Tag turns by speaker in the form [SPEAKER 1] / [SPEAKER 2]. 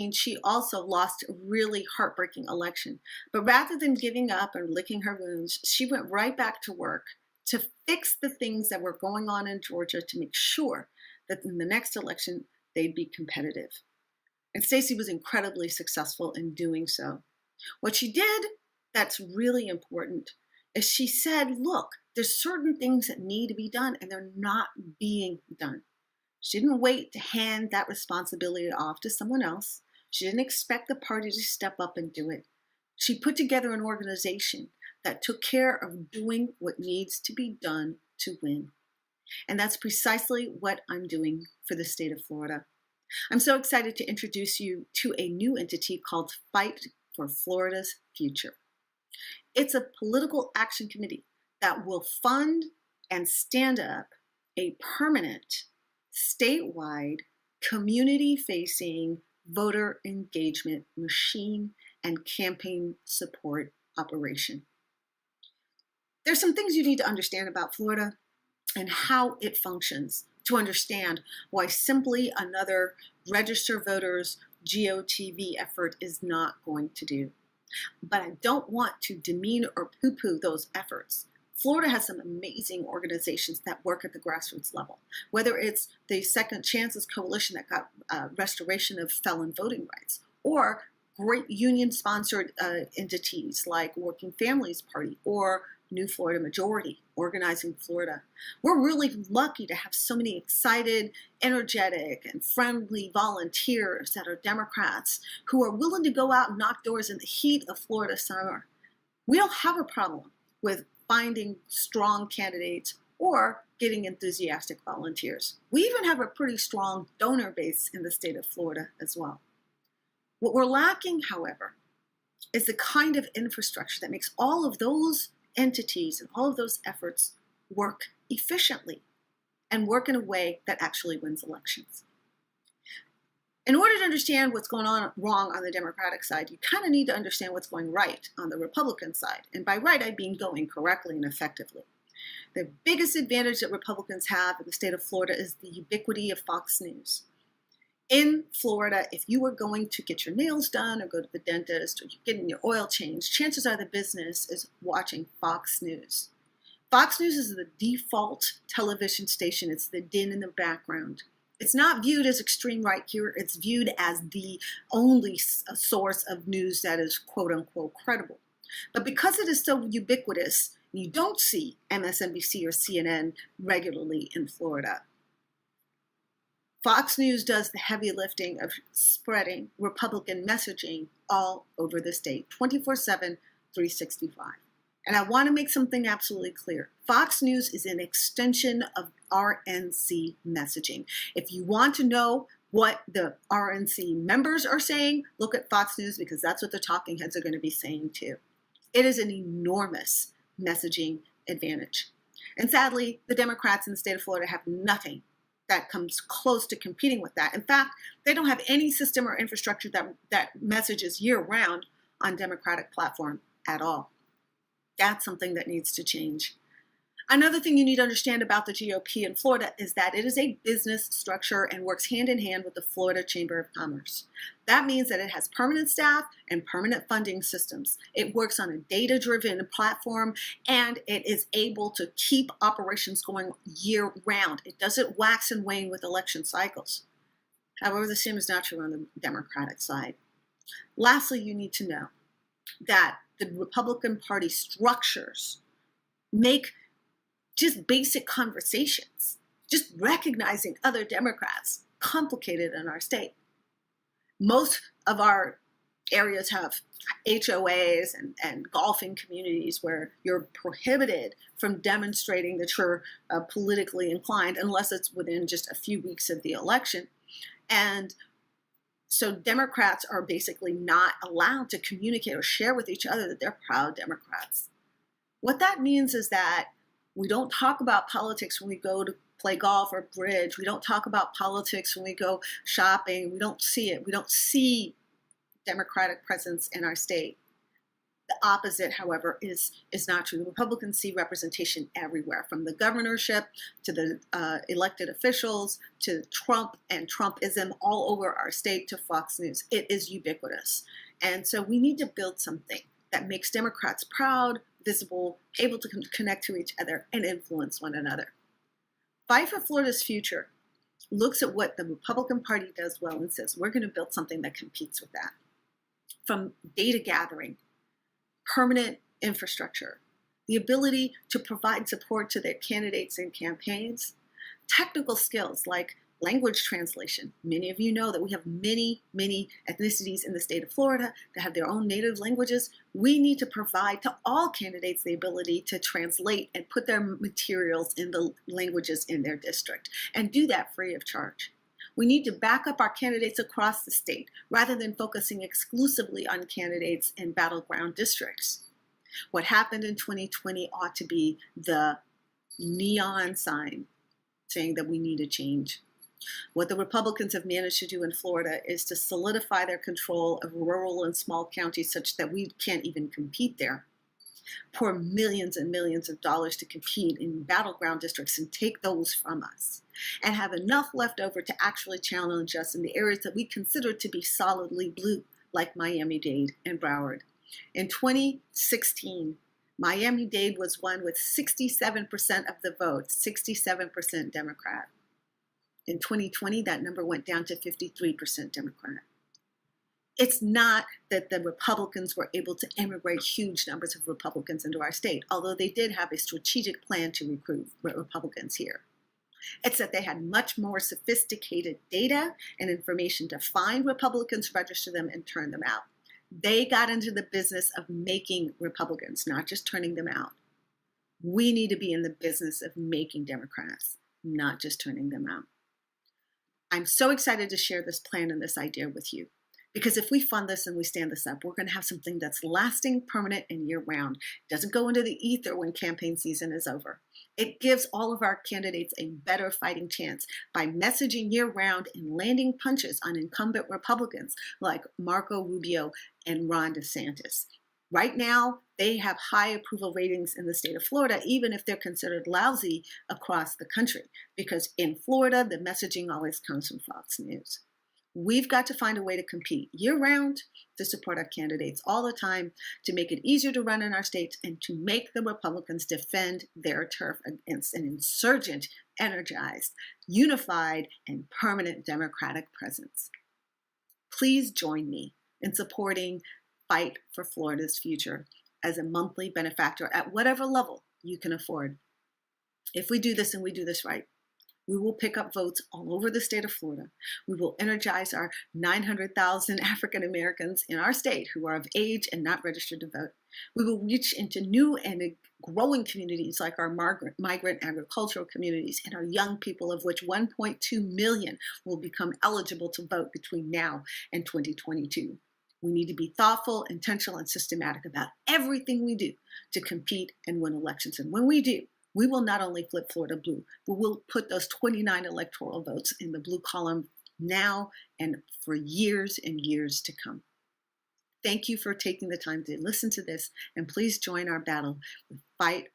[SPEAKER 1] And she also lost a really heartbreaking election. But rather than giving up and licking her wounds, she went right back to work to fix the things that were going on in Georgia to make sure that in the next election they'd be competitive. And Stacey was incredibly successful in doing so. What she did that's really important is she said, look, there's certain things that need to be done and they're not being done. She didn't wait to hand that responsibility off to someone else. She didn't expect the party to step up and do it. She put together an organization that took care of doing what needs to be done to win. And that's precisely what I'm doing for the state of Florida. I'm so excited to introduce you to a new entity called Fight for Florida's Future. It's a political action committee that will fund and stand up a permanent, statewide, community-facing voter engagement machine and campaign support operation. There's some things you need to understand about Florida and how it functions to understand why simply another register voters GOTV effort is not going to do. But I don't want to demean or poo-poo those efforts. Florida has some amazing organizations that work at the grassroots level, whether it's the Second Chances Coalition that got restoration of felon voting rights, or great union-sponsored entities like Working Families Party or New Florida Majority, Organizing Florida. We're really lucky to have so many excited, energetic, and friendly volunteers that are Democrats who are willing to go out and knock doors in the heat of Florida summer. We don't have a problem with finding strong candidates or getting enthusiastic volunteers. We even have a pretty strong donor base in the state of Florida as well. What we're lacking, however, is the kind of infrastructure that makes all of those entities and all of those efforts work efficiently and work in a way that actually wins elections. In order to understand what's going on wrong on the Democratic side, you kind of need to understand what's going right on the Republican side. And by right, I mean going correctly and effectively. The biggest advantage that Republicans have in the state of Florida is the ubiquity of Fox News. In Florida, if you are going to get your nails done or go to the dentist or you're getting your oil changed, chances are the business is watching Fox News. Fox News is the default television station. It's the din in the background. It's not viewed as extreme right here. It's viewed as the only source of news that is quote unquote credible. But because it is so ubiquitous, you don't see MSNBC or CNN regularly in Florida. Fox News does the heavy lifting of spreading Republican messaging all over the state, 24/7, 365. And I want to make something absolutely clear. Fox News is an extension of RNC messaging. If you want to know what the RNC members are saying, look at Fox News because that's what the talking heads are going to be saying too. It is an enormous messaging advantage. And sadly, the Democrats in the state of Florida have nothing that comes close to competing with that. In fact, they don't have any system or infrastructure that messages year-round on Democratic platform at all. That's something that needs to change. Another thing you need to understand about the GOP in Florida is that it is a business structure and works hand in hand with the Florida Chamber of Commerce. That means that it has permanent staff and permanent funding systems. It works on a data-driven platform, and it is able to keep operations going year-round. It doesn't wax and wane with election cycles. However, the same is not true on the Democratic side. Lastly, you need to know that the Republican Party structures make just basic conversations, just recognizing other Democrats, complicated in our state. Most of our areas have HOAs and golfing communities where you're prohibited from demonstrating that you're politically inclined unless it's within just a few weeks of the election. And so Democrats are basically not allowed to communicate or share with each other that they're proud Democrats. What that means is that we don't talk about politics when we go to play golf or bridge. We don't talk about politics when we go shopping. We don't see it. We don't see Democratic presence in our state. The opposite, however, is not true. The Republicans see representation everywhere, from the governorship to the elected officials to Trump and Trumpism all over our state to Fox News. It is ubiquitous. And so we need to build something that makes Democrats proud, visible, able to connect to each other and influence one another. Fight for Florida's Future looks at what the Republican Party does well and says, we're going to build something that competes with that. From data gathering, permanent infrastructure, the ability to provide support to their candidates and campaigns, technical skills like language translation. Many of you know that we have many ethnicities in the state of Florida that have their own native languages. We need to provide to all candidates the ability to translate and put their materials in the languages in their district, and do that free of charge. We need to back up our candidates across the state rather than focusing exclusively on candidates in battleground districts. What happened in 2020 ought to be the neon sign saying that we need a change. What the Republicans have managed to do in Florida is to solidify their control of rural and small counties such that we can't even compete there. Pour millions and millions of dollars to compete in battleground districts and take those from us, and have enough left over to actually challenge us in the areas that we consider to be solidly blue, like Miami-Dade and Broward. In 2016, Miami-Dade was won with 67% of the vote, 67% Democrat. In 2020, that number went down to 53% Democrat. It's not that the Republicans were able to immigrate huge numbers of Republicans into our state, although they did have a strategic plan to recruit Republicans here. It's that they had much more sophisticated data and information to find Republicans, register them, and turn them out. They got into the business of making Republicans, not just turning them out. We need to be in the business of making Democrats, not just turning them out. I'm so excited to share this plan and this idea with you, because if we fund this and we stand this up, we're going to have something that's lasting, permanent, and year-round. It doesn't go into the ether when campaign season is over. It gives all of our candidates a better fighting chance by messaging year-round and landing punches on incumbent Republicans like Marco Rubio and Ron DeSantis. Right now, they have high approval ratings in the state of Florida, even if they're considered lousy across the country, because in Florida, the messaging always comes from Fox News. We've got to find a way to compete year-round, to support our candidates all the time, to make it easier to run in our states, and to make the Republicans defend their turf against an insurgent, energized, unified, and permanent Democratic presence. Please join me in supporting Fight for Florida's Future as a monthly benefactor at whatever level you can afford. If we do this and we do this right, we will pick up votes all over the state of Florida. We will energize our 900,000 African Americans in our state who are of age and not registered to vote. We will reach into new and growing communities like our migrant agricultural communities and our young people, of which 1.2 million will become eligible to vote between now and 2022. We need to be thoughtful, intentional, and systematic about everything we do to compete and win elections. And when we do, we will not only flip Florida blue, but we'll put those 29 electoral votes in the blue column now and for years and years to come. Thank you for taking the time to listen to this, and please join our battle with Fight